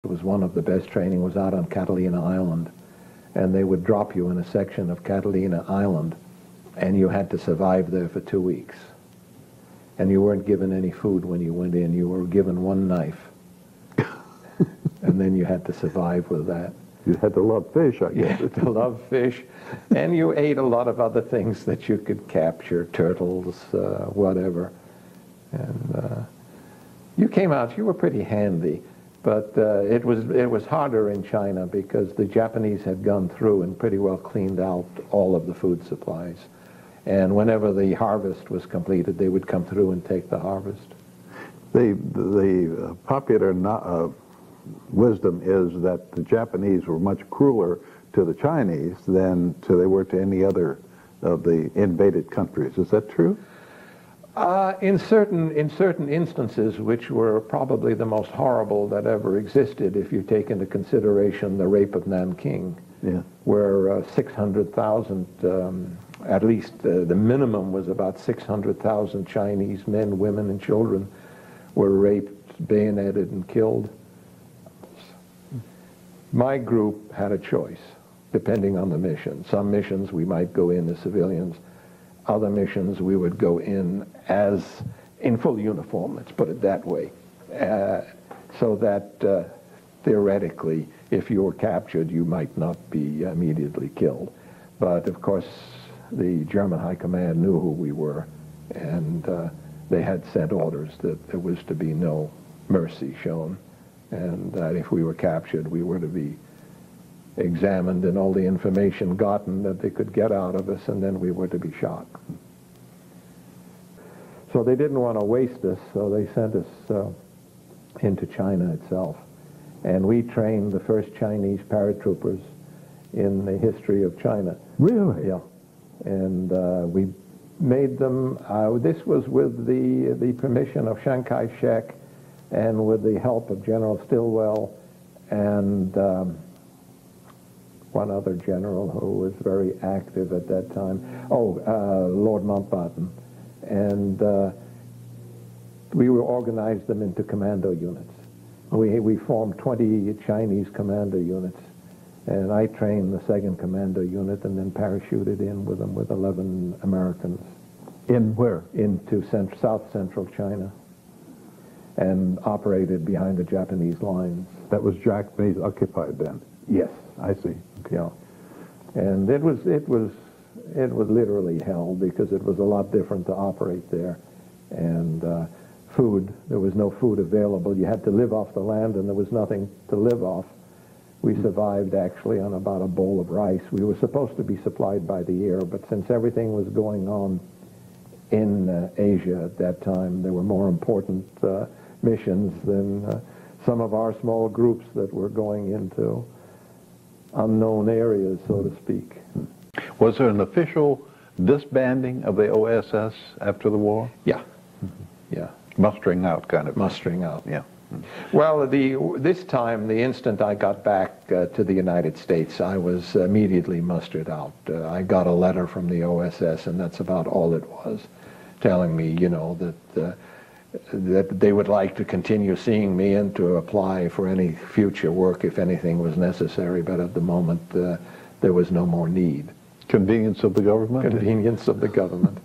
It was one of the best training, was out on Catalina Island. And they would drop you in a section of Catalina Island, and you had to survive there for 2 weeks. And you weren't given any food when you went in. You were given one knife. And then you had to survive with that. You had to love fish, I guess. You had to love fish. And you ate a lot of other things that you could capture, turtles, whatever. And you came out, you were pretty handy. But it was harder in China because the Japanese had gone through and pretty well cleaned out all of the food supplies. And whenever the harvest was completed, they would come through and take the harvest. The popular wisdom is that the Japanese were much crueler to the Chinese than they were to any other of the invaded countries. Is that true? In certain instances, which were probably the most horrible that ever existed, if you take into consideration the rape of Nanking, yeah, where 600,000, at least the minimum was about 600,000 Chinese men, women, and children were raped, bayoneted, and killed. My group had a choice, depending on the mission. Some missions we might go in as civilians. Other missions we would go in in full uniform, let's put it that way, so that theoretically, if you were captured, you might not be immediately killed. But of course, the German High Command knew who we were, and they had sent orders that there was to be no mercy shown, and that if we were captured, we were to be examined and all the information gotten that they could get out of us, and then we were to be shot. So they didn't want to waste us, so they sent us into China itself. And we trained the first Chinese paratroopers in the history of China. Really? Yeah. And we made them, this was with the permission of Chiang Kai-shek and with the help of General Stilwell and one other general who was very active at that time. Lord Mountbatten. And we organized them into commando units. We formed 20 Chinese commando units, and I trained the 2nd Commando Unit and then parachuted in with them with 11 Americans. In where? Into South Central China, and operated behind the Japanese lines. That was Japanese occupied then? Yes. I see. Okay. Yeah. And it was literally hell, because it was a lot different to operate there. And food, there was no food available. You had to live off the land, and there was nothing to live off. We survived actually on about a bowl of rice. We were supposed to be supplied by the air, but since everything was going on in Asia at that time, there were more important missions than some of our small groups that were going into unknown areas, so to speak. Was there an official disbanding of the OSS after the war? Yeah. Yeah. Mustering out, kind of. Mustering out. Yeah. Well, this time, the instant I got back to the United States, I was immediately mustered out. I got a letter from the OSS, and that's about all it was, telling me, you know, that they would like to continue seeing me and to apply for any future work if anything was necessary, but at the moment there was no more need. Convenience of the government? Convenience of the government.